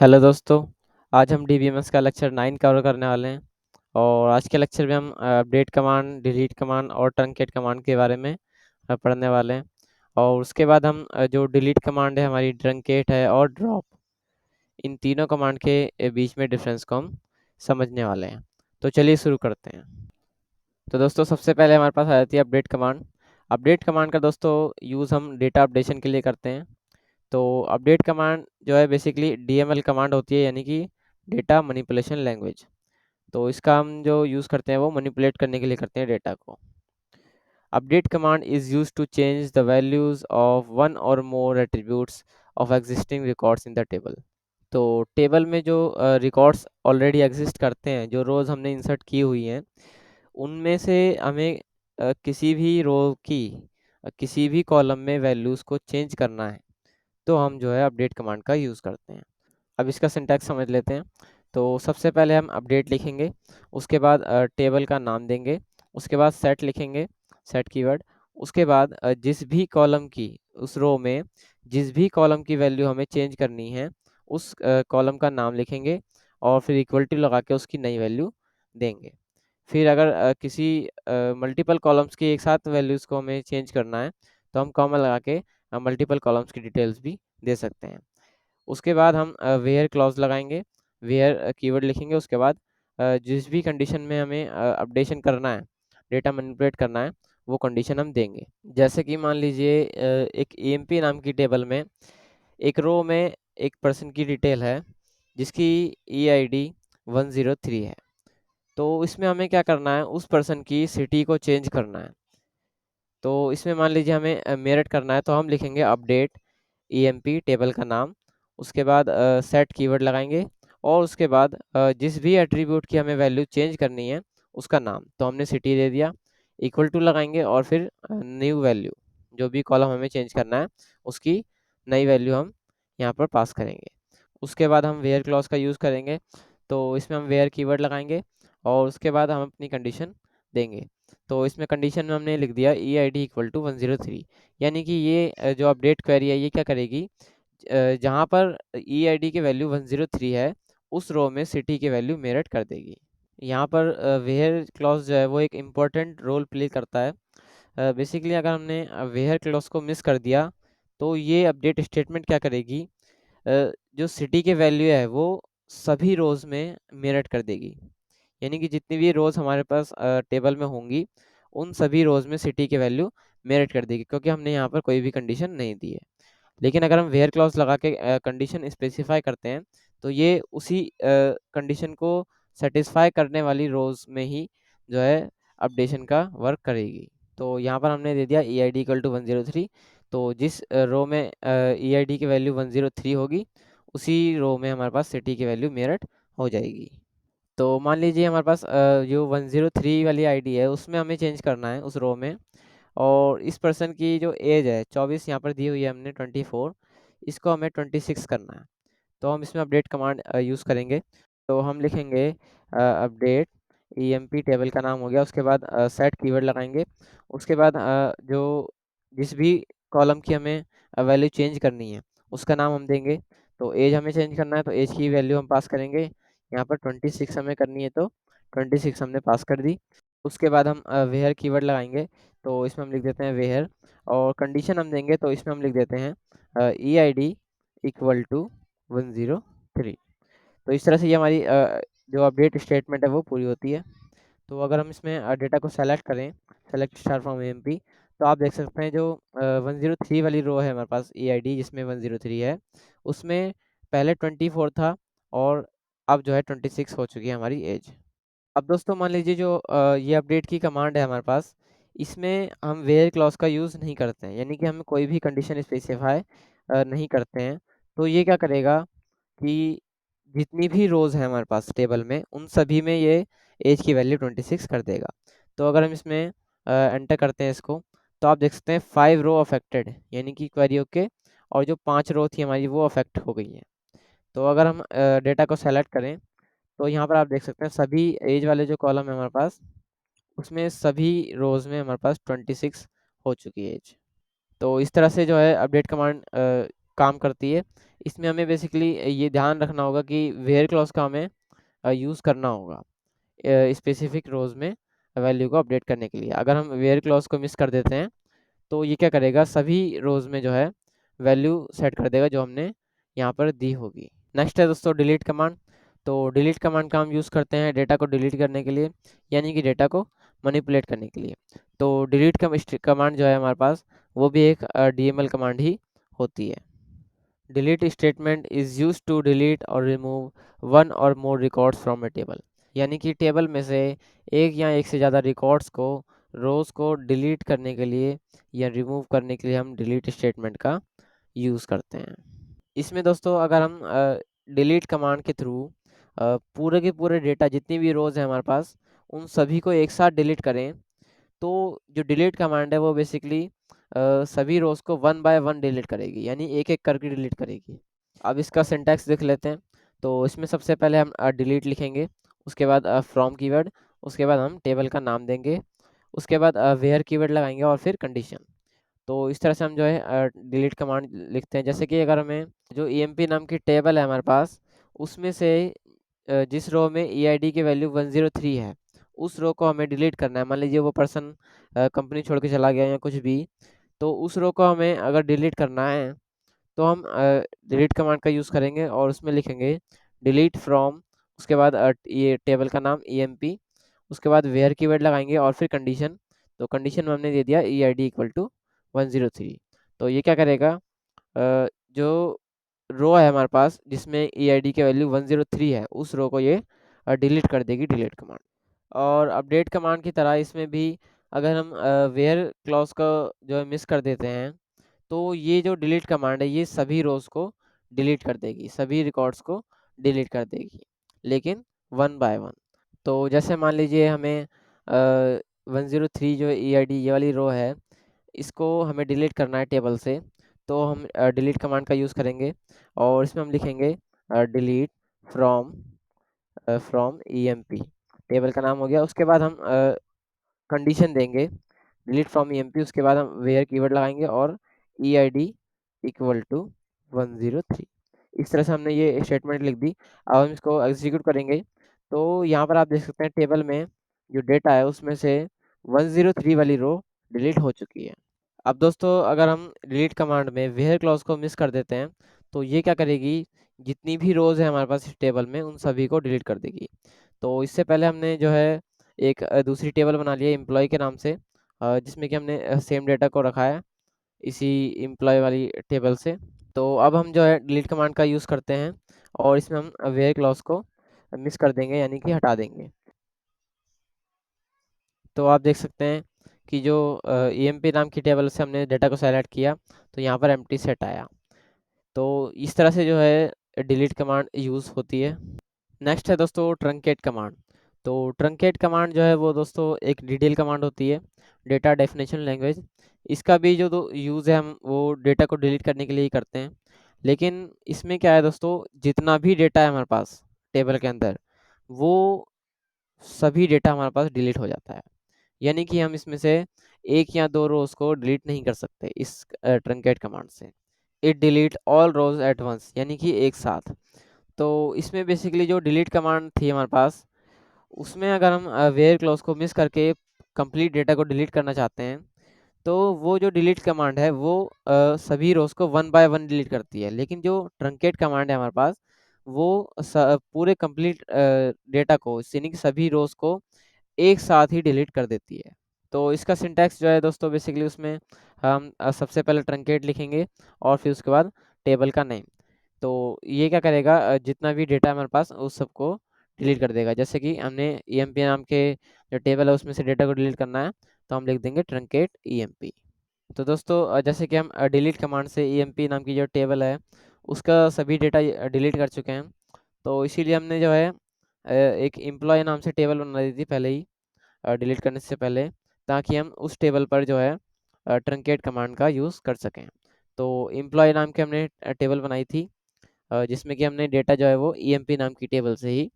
Hello दोस्तों, आज हम डीबीएमएस का लेक्चर 9 कवर करने वाले हैं और आज के लेक्चर में हम अपडेट कमांड, डिलीट कमांड और ट्रंकेट कमांड के बारे में पढ़ने वाले हैं। और उसके बाद हम जो डिलीट कमांड है हमारी, ट्रंकेट है और ड्रॉप, इन तीनों कमांड के बीच में डिफरेंस को हम समझने वाले हैं। तो चलिए शुरू करते हैं। तो दोस्तों सबसे पहले हमारे पास आ जाती है अपडेट कमांड। अपडेट कमांड का दोस्तों यूज़ हम डेटा अपडेशन के लिए करते हैं। तो अपडेट कमांड जो है बेसिकली डीएमएल कमांड होती है, यानी कि डेटा मैनिपुलेशन लैंग्वेज। तो इसका हम जो यूज़ करते हैं वो मैनिपुलेट करने के लिए करते हैं डेटा को। Update command is use to change the values of one or more attributes of existing records in the table. तो टेबल में जो रिकॉर्ड्स ऑलरेडी एग्जिस्ट करते हैं, जो रोज़ हमने इंसर्ट की हुई हैं, उनमें से हमें किसी भी रो की किसी भी कॉलम में वैल्यूज़ को चेंज करना है, तो हम जो है अपडेट कमांड का यूज़ करते हैं। अब इसका सिंटैक्स समझ लेते हैं। तो सबसे पहले हम अपडेट लिखेंगे, उसके बाद टेबल का नाम देंगे, उसके बाद सेट लिखेंगे, सेट कीवर्ड। उसके बाद जिस भी कॉलम की, उस रो में जिस भी कॉलम की वैल्यू हमें चेंज करनी है, उस कॉलम का नाम लिखेंगे और फिर इक्वल टू लगा के उसकी नई वैल्यू देंगे। फिर अगर किसी मल्टीपल कॉलम्स की एक साथ वैल्यूज़ को हमें चेंज करना है, तो हम कॉमा लगा के मल्टीपल कॉलम्स की डिटेल्स भी दे सकते हैं। उसके बाद हम वेयर क्लॉज लगाएंगे, वेयर कीवर्ड लिखेंगे। उसके बाद जिस भी कंडीशन में हमें अपडेशन करना है, डेटा मैनिपुलेट करना है, वो कंडीशन हम देंगे। जैसे कि मान लीजिए एक ईएमपी नाम की टेबल में एक रो में एक पर्सन की डिटेल है जिसकी ईआईडी 103 है। तो इसमें हमें क्या करना है, उस पर्सन की सिटी को चेंज करना है। तो इसमें मान लीजिए हमें मेरठ करना है, तो हम लिखेंगे अपडेट ईएमपी टेबल का नाम, उसके बाद सेट कीवर्ड लगाएंगे और उसके बाद जिस भी एट्रीब्यूट की हमें वैल्यू चेंज करनी है उसका नाम, तो हमने सिटी दे दिया, इक्वल टू लगाएंगे और फिर न्यू वैल्यू, जो भी कॉलम हमें चेंज करना है उसकी नई वैल्यू हम यहाँ पर पास करेंगे। उसके बाद हम वेयर क्लॉज का यूज़ करेंगे। तो इसमें हम वेयर कीवर्ड लगाएंगे और उसके बाद हम अपनी कंडीशन देंगे। तो इसमें कंडीशन में हमने लिख दिया ई आई डी इक्वल टू 103, यानी कि ये जो अपडेट क्वेरी है ये क्या करेगी, जहाँ पर ई आई डी की वैल्यू 103 है, उस रो में सिटी की वैल्यू मेरठ कर देगी। यहाँ पर वेयर क्लॉज जो है वो एक इम्पोर्टेंट रोल प्ले करता है। बेसिकली अगर हमने वेयर क्लॉज को मिस कर दिया, तो ये अपडेट स्टेटमेंट क्या करेगी, जो सिटी की वैल्यू है वो सभी रोज़ में मेरठ कर देगी, यानी कि जितनी भी रोज़ हमारे पास टेबल में होंगी, उन सभी रोज़ में सिटी की वैल्यू मेरठ कर देगी, क्योंकि हमने यहाँ पर कोई भी कंडीशन नहीं दी है। लेकिन अगर हम वेयर क्लॉज लगा के कंडीशन स्पेसिफाई करते हैं, तो ये उसी कंडीशन को सेटिस्फाई करने वाली रोज़ में ही जो है अपडेशन का वर्क करेगी। तो यहाँ पर हमने दे दिया ई आई डी इक्वल टू 103। तो जिस रो में ई आई डी की वैल्यू 103 होगी, उसी रो में हमारे पास सिटी की वैल्यू मेरठ हो जाएगी। तो मान लीजिए हमारे पास जो 103 वाली आईडी है उसमें हमें चेंज करना है उस रो में, और इस पर्सन की जो एज है 24 यहाँ पर दी हुई है हमने 24, इसको हमें 26 करना है। तो हम इसमें अपडेट कमांड यूज़ करेंगे। तो हम लिखेंगे अपडेट ईएमपी, टेबल का नाम हो गया, उसके बाद सेट कीवर्ड लगाएंगे। उसके बाद जो जिस भी कॉलम की हमें वैल्यू चेंज करनी है उसका नाम हम देंगे। तो एज हमें चेंज करना है, तो एज की वैल्यू हम पास करेंगे। यहाँ पर 26 हमें करनी है, तो 26 हमने पास कर दी। उसके बाद हम वेयर कीवर्ड लगाएंगे। तो इसमें हम लिख देते हैं वेयर, और कंडीशन हम देंगे, तो इसमें हम लिख देते हैं ई आई डी इक्वल टू 103। तो इस तरह से ये हमारी जो अपडेट स्टेटमेंट है वो पूरी होती है। तो अगर हम इसमें डेटा को सेलेक्ट करें, सेलेक्ट स्टार फ्रॉम एमपी, तो आप देख सकते हैं जो 103 वाली रो है हमारे पास ई आई डी जिसमें 103 है, उसमें पहले 24 था और अब जो है 26 हो चुकी है हमारी एज। अब दोस्तों मान लीजिए जो ये अपडेट की कमांड है हमारे पास, इसमें हम वेयर क्लॉज का यूज़ नहीं करते हैं, यानी कि हम कोई भी कंडीशन स्पेसिफाई नहीं करते हैं। तो ये क्या करेगा कि जितनी भी रोज़ हैं हमारे पास टेबल में, उन सभी में ये एज की वैल्यू 26 कर देगा। तो अगर हम इसमें एंटर करते हैं इसको, तो आप देख सकते हैं 5 रो अफेक्टेड, यानी कि क्वेरी ओके, और जो 5 रो थी हमारी वो अफेक्ट हो गई हैं। तो अगर हम डेटा को सेलेक्ट करें, तो यहाँ पर आप देख सकते हैं सभी एज वाले जो कॉलम है हमारे पास, उसमें सभी रोज़ में हमारे पास 26 हो चुकी है एज। तो इस तरह से जो है अपडेट कमांड काम करती है। इसमें हमें बेसिकली ये ध्यान रखना होगा कि वेयर क्लॉज़ का हमें यूज़ करना होगा स्पेसिफिक रोज़ में वैल्यू को अपडेट करने के लिए। अगर हम वेयर क्लॉज़ को मिस कर देते हैं तो ये क्या करेगा, सभी रोज़ में जो है वैल्यू सेट कर देगा जो हमने यहाँ पर दी होगी। नेक्स्ट है दोस्तों डिलीट कमांड। तो डिलीट कमांड का हम यूज़ करते हैं डेटा को डिलीट करने के लिए, यानी कि डेटा को मैनिपुलेट करने के लिए। तो डिलीट कमांड जो है हमारे पास, वो भी एक डीएमएल कमांड ही होती है। Delete statement is used to delete or remove one or more records from a table, यानी कि टेबल में से एक या एक से ज़्यादा रिकॉर्ड्स को, रोज़ को डिलीट करने के लिए या रिमूव करने के लिए हम डिलीट स्टेटमेंट का यूज़ करते हैं। इसमें दोस्तों अगर हम डिलीट कमांड के थ्रू पूरे के पूरे डेटा जितनी भी रोज़ हैं हमारे पास, उन सभी को एक साथ डिलीट करें, तो जो डिलीट कमांड है वो बेसिकली सभी रोज़ को वन बाय वन डिलीट करेगी, यानी एक-एक करके डिलीट करेगी। अब इसका सिंटैक्स देख लेते हैं। तो इसमें सबसे पहले हम डिलीट लिखेंगे, उसके बाद फ्रॉम कीवर्ड, उसके बाद हम टेबल का नाम देंगे, उसके बाद व्हेयर कीवर्ड लगाएँगे और फिर कंडीशन। तो इस तरह से हम जो है डिलीट कमांड लिखते हैं। जैसे कि अगर हमें जो ईएमपी नाम की टेबल है हमारे पास, उसमें से जिस रो में ईआईडी की वैल्यू 103 है, उस रो को हमें डिलीट करना है। मान लीजिए वो पर्सन कंपनी छोड़ के चला गया या कुछ भी, तो उस रो को हमें अगर डिलीट करना है, तो हम डिलीट कमांड का यूज़ करेंगे और उसमें लिखेंगे डिलीट फ्रॉम, उसके बाद ये टेबल का नाम ईएमपी, उसके बाद वेयर कीवर्ड लगाएँगे और फिर कंडीशन। तो कंडीशन में हमने दे दिया ईआईडी इक्वल टू 103। तो ये क्या करेगा, जो रो है हमारे पास जिसमें ईआईडी की वैल्यू 103 है, उस रो को ये डिलीट कर देगी डिलीट कमांड। और अपडेट कमांड की तरह इसमें भी अगर हम वेयर क्लॉज़ को जो है मिस कर देते हैं, तो ये जो डिलीट कमांड है ये सभी रोज़ को डिलीट कर देगी, सभी रिकॉर्ड्स को डिलीट कर देगी, लेकिन वन बाय वन। तो जैसे मान लीजिए हमें 103 जो ईआईडी ये वाली रो है, इसको हमें डिलीट करना है टेबल से, तो हम डिलीट कमांड का यूज़ करेंगे और इसमें हम लिखेंगे delete from from EMP, table का नाम हो गया। उसके बाद हम कंडीशन देंगे डिलीट फ्रॉम ईएमपी, उसके बाद हम वेयर कीवर्ड लगाएंगे और ईआईडी इक्वल टू 103। इस तरह से हमने ये स्टेटमेंट लिख दी। अब हम इसको एग्जीक्यूट करेंगे, तो यहाँ पर आप देख सकते हैं टेबल में जो डेटा है उसमें से 103 वाली रो डिलीट हो चुकी है। अब दोस्तों अगर हम डिलीट कमांड में वेयर क्लॉज को मिस कर देते हैं, तो ये क्या करेगी, जितनी भी रोज़ है हमारे पास इस टेबल में उन सभी को डिलीट कर देगी। तो इससे पहले हमने जो है एक दूसरी टेबल बना ली है एम्प्लॉय के नाम से, जिसमें कि हमने सेम डेटा को रखा है इसी एम्प्लॉय वाली टेबल से। तो अब हम जो है डिलीट कमांड का यूज़ करते हैं और इसमें हम वेयर क्लॉज को मिस कर देंगे, यानी कि हटा देंगे। तो आप देख सकते हैं कि जो ईएमपी नाम की टेबल से हमने डेटा को सेलेक्ट किया, तो यहाँ पर एम्प्टी सेट आया। तो इस तरह से जो है डिलीट कमांड यूज़ होती है। नेक्स्ट है दोस्तों ट्रंकेट कमांड। तो ट्रंकेट कमांड जो है वो दोस्तों एक डिटेल कमांड होती है, डेटा डेफिनेशन लैंग्वेज। इसका भी जो यूज़ है हम वो डेटा को डिलीट करने के लिए ही करते हैं। लेकिन इसमें क्या है दोस्तों, जितना भी डेटा है हमारे पास टेबल के अंदर, वो सभी डेटा हमारे पास डिलीट हो जाता है। यानी कि हम इसमें से एक या दो रोज़ को डिलीट नहीं कर सकते इस ट्रंकेट कमांड से। It delete all rows at once, यानी कि एक साथ। तो इसमें बेसिकली जो डिलीट कमांड थी हमारे पास, उसमें अगर हम वेयर क्लॉज को मिस करके कंप्लीट डेटा को डिलीट करना चाहते हैं, तो वो जो डिलीट कमांड है वो सभी रोज़ को वन बाय वन डिलीट करती है। लेकिन जो ट्रंकेट कमांड है हमारे पास, वो पूरे कंप्लीट डेटा को, यानी कि सभी रोज़ को एक साथ ही डिलीट कर देती है। तो इसका सिंटैक्स जो है दोस्तों बेसिकली उसमें हम सबसे पहले ट्रंकेट लिखेंगे और फिर उसके बाद टेबल का नेम। तो ये क्या करेगा, जितना भी डेटा है हमारे पास उस सबको डिलीट कर देगा। जैसे कि हमने ईएमपी नाम के जो टेबल है उसमें से डेटा को डिलीट करना है, तो हम लिख देंगे ट्रंकेट ईएमपी। तो दोस्तों जैसे कि हम डिलीट कमांड से ईएमपी नाम की जो टेबल है उसका सभी डेटा डिलीट कर चुके हैं। तो इसीलिए हमने जो है एक एम्प्लॉय नाम से टेबल बना दी थी पहले ही, डिलीट करने से पहले, ताकि हम उस टेबल पर जो है ट्रंकेट कमांड का यूज़ कर सकें। तो एम्प्लॉय नाम की हमने टेबल बनाई थी, जिसमें कि हमने डेटा जो है वो ईएमपी नाम की टेबल से ही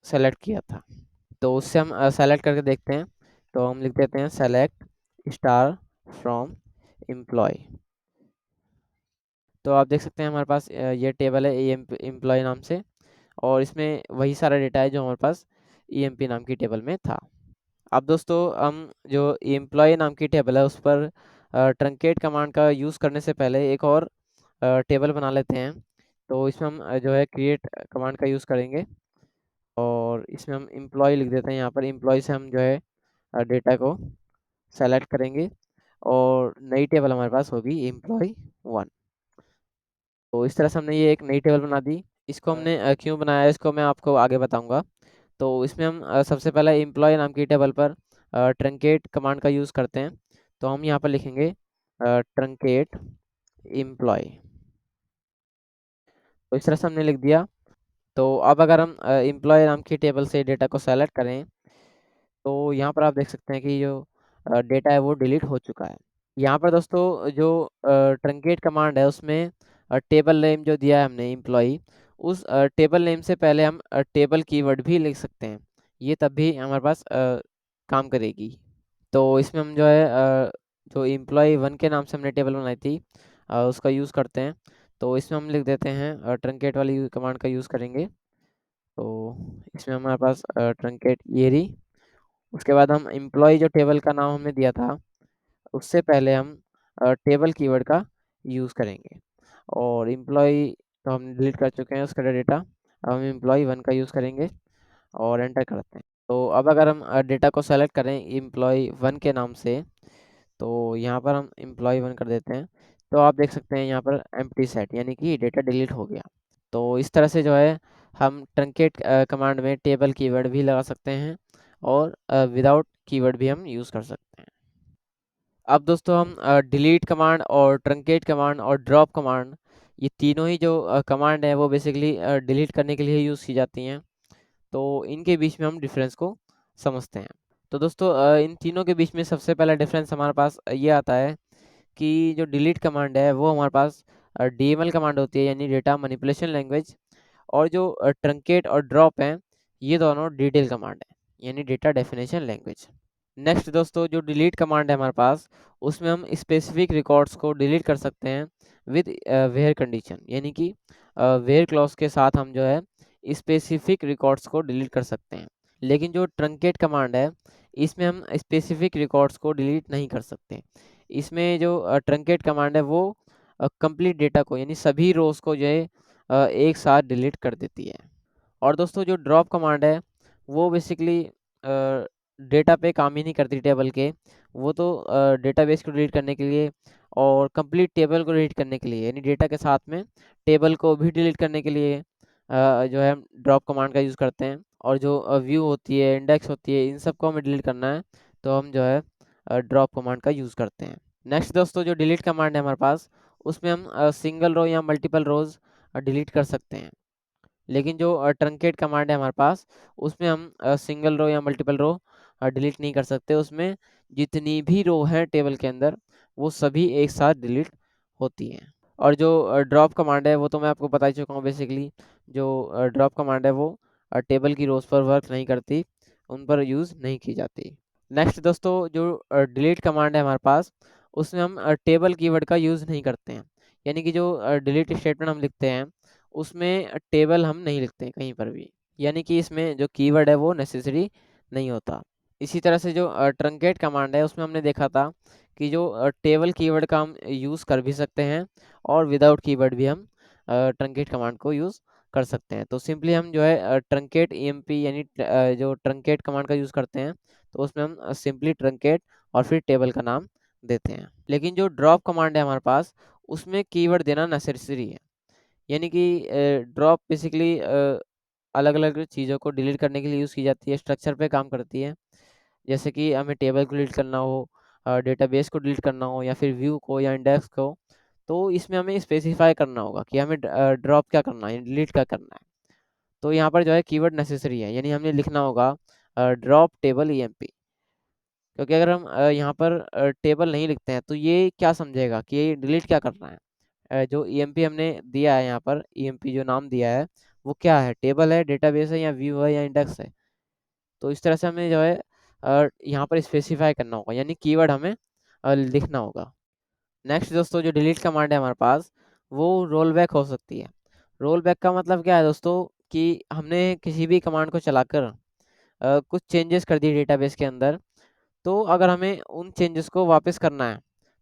सेलेक्ट किया था। तो उससे हम सेलेक्ट करके देखते हैं। तो हम लिख देते हैं सेलेक्ट स्टार फ्रॉम एम्प्लॉय। तो आप देख सकते हैं हमारे पास ये टेबल है एम्प्लॉय नाम से, और इसमें वही सारा डेटा है जो हमारे पास ईएमपी नाम की टेबल में था। अब दोस्तों हम जो एम्प्लॉय नाम की टेबल है उस पर ट्रंकेट कमांड का यूज़ करने से पहले एक और टेबल बना लेते हैं। तो इसमें हम जो है क्रिएट कमांड का यूज़ करेंगे, और इसमें हम एम्प्लॉय लिख देते हैं। यहाँ पर एम्प्लॉय से हम जो है डेटा को सेलेक्ट करेंगे, और नई टेबल हमारे पास होगी एम्प्लॉय 1। तो इस तरह से हमने ये एक नई टेबल बना दी। इसको हमने क्यों बनाया है इसको मैं आपको आगे बताऊंगा। तो इसमें हम सबसे पहले एम्प्लॉय नाम की टेबल पर ट्रंकेट कमांड का यूज़ करते हैं। तो हम यहाँ पर लिखेंगे ट्रंकेट एम्प्लॉय। तो इस तरह से हमने लिख दिया। तो अब अगर हम एम्प्लॉय नाम की टेबल से डेटा को सेलेक्ट करें, तो यहाँ पर आप देख सकते हैं कि जो डेटा है वो डिलीट हो चुका है। यहाँ पर दोस्तों जो ट्रंकेट कमांड है उसमें टेबल नेम जो दिया है हमने एम्प्लॉय, उस टेबल नेम से पहले हम टेबल कीवर्ड भी लिख सकते हैं। ये तब भी हमारे पास काम करेगी। तो इसमें हम जो है जो एम्प्लॉय 1 के नाम से हमने टेबल बनाई थी उसका यूज़ करते हैं। तो इसमें हम लिख देते हैं ट्रंकेट वाली कमांड का यूज़ करेंगे। तो इसमें हमारे पास ट्रंकेट ये रही। उसके बाद हम एम्प्लॉय जो टेबल का नाम हमने दिया था उससे पहले हम टेबल कीवर्ड का यूज़ करेंगे, और एम्प्लॉय तो हम डिलीट कर चुके हैं उसका डेटा। अब हम एम्प्लॉय 1 का यूज़ करेंगे और एंटर करते हैं। तो अब अगर हम डेटा को सेलेक्ट करें एम्प्लॉय 1 के नाम से, तो यहाँ पर हम एम्प्लॉय 1 कर देते हैं। तो आप देख सकते हैं यहाँ पर एम्प्टी सेट यानी कि डेटा डिलीट हो गया। तो इस तरह से जो है हम ट्रंकेट कमांड में टेबल कीवर्ड भी लगा सकते हैं, और विदाउट कीवर्ड भी हम यूज़ कर सकते हैं। अब दोस्तों हम डिलीट कमांड और ट्रंकेट कमांड और ड्रॉप कमांड, ये तीनों ही जो कमांड है वो बेसिकली डिलीट करने के लिए यूज़ की जाती हैं। तो इनके बीच में हम डिफरेंस को समझते हैं। तो दोस्तों इन तीनों के बीच में सबसे पहला डिफरेंस हमारे पास ये आता है कि जो डिलीट कमांड है वो हमारे पास डीएमएल कमांड होती है, यानी डेटा मैनिपुलेशन लैंग्वेज, और जो ट्रंकेट और ड्रॉप हैं ये दोनों डिटेल कमांड है, यानी डेटा डेफिनेशन लैंग्वेज। नेक्स्ट दोस्तों जो डिलीट कमांड है हमारे पास, उसमें हम स्पेसिफिक रिकॉर्ड्स को डिलीट कर सकते हैं विद वेयर कंडीशन, यानी कि वेयर क्लॉज के साथ हम जो है स्पेसिफिक रिकॉर्ड्स को डिलीट कर सकते हैं। लेकिन जो ट्रंकेट कमांड है इसमें हम स्पेसिफिक रिकॉर्ड्स को डिलीट नहीं कर सकते। इसमें जो ट्रंकेट कमांड है वो कंप्लीट डेटा को, यानी सभी रोज को जो है एक साथ डिलीट कर देती है। और दोस्तों जो ड्रॉप कमांड है वो बेसिकली डेटा पे काम ही नहीं करती टेबल के। वो तो डेटाबेस को डिलीट करने के लिए और कंप्लीट टेबल को डिलीट करने के लिए, यानी डेटा के साथ में टेबल को भी डिलीट करने के लिए जो है हम ड्रॉप कमांड का यूज़ करते हैं। और जो व्यू होती है, इंडेक्स होती है, इन सबको हमें डिलीट करना है तो हम जो है ड्रॉप कमांड का यूज़ करते हैं। नेक्स्ट दोस्तों जो डिलीट कमांड है हमारे पास, उसमें हम सिंगल रो या मल्टीपल रोज डिलीट कर सकते हैं। लेकिन जो ट्रंकेट कमांड है हमारे पास, उसमें हम सिंगल रो या मल्टीपल रो डिलीट नहीं कर सकते। उसमें जितनी भी रो है टेबल के अंदर वो सभी एक साथ डिलीट होती हैं। और जो ड्रॉप कमांड है वो तो मैं आपको बता ही चुका हूँ। बेसिकली जो ड्रॉप कमांड है वो टेबल की रोज पर वर्क नहीं करती, उन पर यूज़ नहीं की जाती। नेक्स्ट दोस्तों जो डिलीट कमांड है हमारे पास, उसमें हम टेबल कीवर्ड का यूज़ नहीं करते हैं। यानी कि जो डिलीट स्टेटमेंट हम लिखते हैं उसमें टेबल हम नहीं लिखते हैं कहीं पर भी, यानी कि इसमें जो कीवर्ड है वो नेसेसरी नहीं होता। इसी तरह से जो ट्रंकेट कमांड है उसमें हमने देखा था कि जो टेबल कीवर्ड का हम यूज़ कर भी सकते हैं, और विदाउट कीवर्ड भी हम ट्रंकेट कमांड को यूज़ कर सकते हैं। तो सिंपली हम जो है ट्रंकेट ईएमपी यानी जो ट्रंकेट कमांड का यूज़ करते हैं तो उसमें हम सिंपली ट्रंकेट और फिर टेबल का नाम देते हैं। लेकिन जो ड्रॉप कमांड है हमारे पास, उसमें कीवर्ड देना नेसेसरी है। यानी कि ड्रॉप बेसिकली अलग अलग चीज़ों को डिलीट करने के लिए यूज़ की जाती है, स्ट्रक्चर पे काम करती है। जैसे कि हमें टेबल को डिलीट करना हो, डेटाबेस को डिलीट करना हो, या फिर व्यू को या इंडेक्स को, तो इसमें हमें स्पेसिफाई करना होगा कि हमें ड्रॉप क्या करना है, डिलीट क्या करना है। तो यहाँ पर जो है कीवर्ड नेसेसरी है, यानी हमने लिखना होगा ड्रॉप टेबल ईएमपी। क्योंकि अगर हम यहाँ पर टेबल नहीं लिखते हैं तो ये क्या समझेगा कि ये डिलीट क्या करना है। जो ईएमपी हमने दिया है यहाँ पर, ईएमपी जो नाम दिया है वो क्या है, टेबल है, डेटाबेस है, या व्यू है, या इंडेक्स है। तो इस तरह से हमें जो है यहाँ पर स्पेसिफाई करना होगा, यानी कीवर्ड हमें लिखना होगा। नेक्स्ट दोस्तों जो डिलीट कमांड है हमारे पास, वो रोल बैक हो सकती है। रोल बैक का मतलब क्या है दोस्तों, कि हमने किसी भी कमांड को चलाकर कुछ चेंजेस कर दिए डेटाबेस के अंदर, तो अगर हमें उन चेंजेस को वापस करना है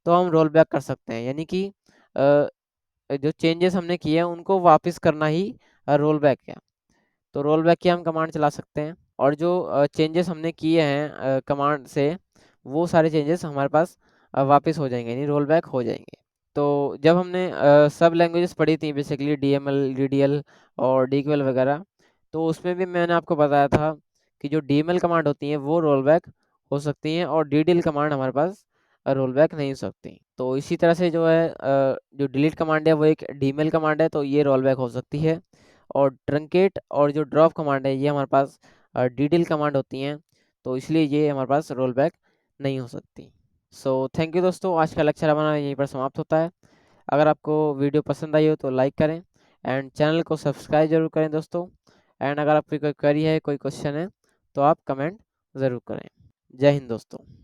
तो हम रोल बैक कर सकते हैं। यानी कि जो चेंजेस हमने किए हैं उनको वापस करना ही रोल बैक है। तो रोल बैक की हम कमांड चला सकते हैं, और जो चेंजेस हमने किए हैं कमांड से, वो सारे चेंजेस हमारे पास वापस हो जाएंगे, यानी रोल बैक हो जाएंगे। तो जब हमने सब लैंग्वेजेस पढ़ी थी बेसिकली डीएमएल, डीडीएल और डीक्यूएल वगैरह, तो उसमें भी मैंने आपको बताया था कि जो डीएमएल कमांड होती हैं वो रोल बैक हो सकती हैं, और डीडीएल कमांड हमारे पास रोल बैक नहीं हो सकती। तो इसी तरह से जो है जो डिलीट कमांड है वो एक डीएमएल कमांड है, तो ये रोल बैक हो सकती है। और ट्रंकेट और जो ड्रॉप कमांड है ये हमारे पास डीडीएल कमांड होती हैं, तो इसलिए ये हमारे पास रोल बैक नहीं हो सकती। सो थैंक यू दोस्तों, आज का लेक्चर हमारा यहीं पर समाप्त होता है। अगर आपको वीडियो पसंद आई हो तो लाइक करें, एंड चैनल को सब्सक्राइब जरूर करें दोस्तों। एंड अगर आपकी कोई क्वेरी है, कोई क्वेश्चन है, तो आप कमेंट ज़रूर करें। जय हिंद दोस्तों।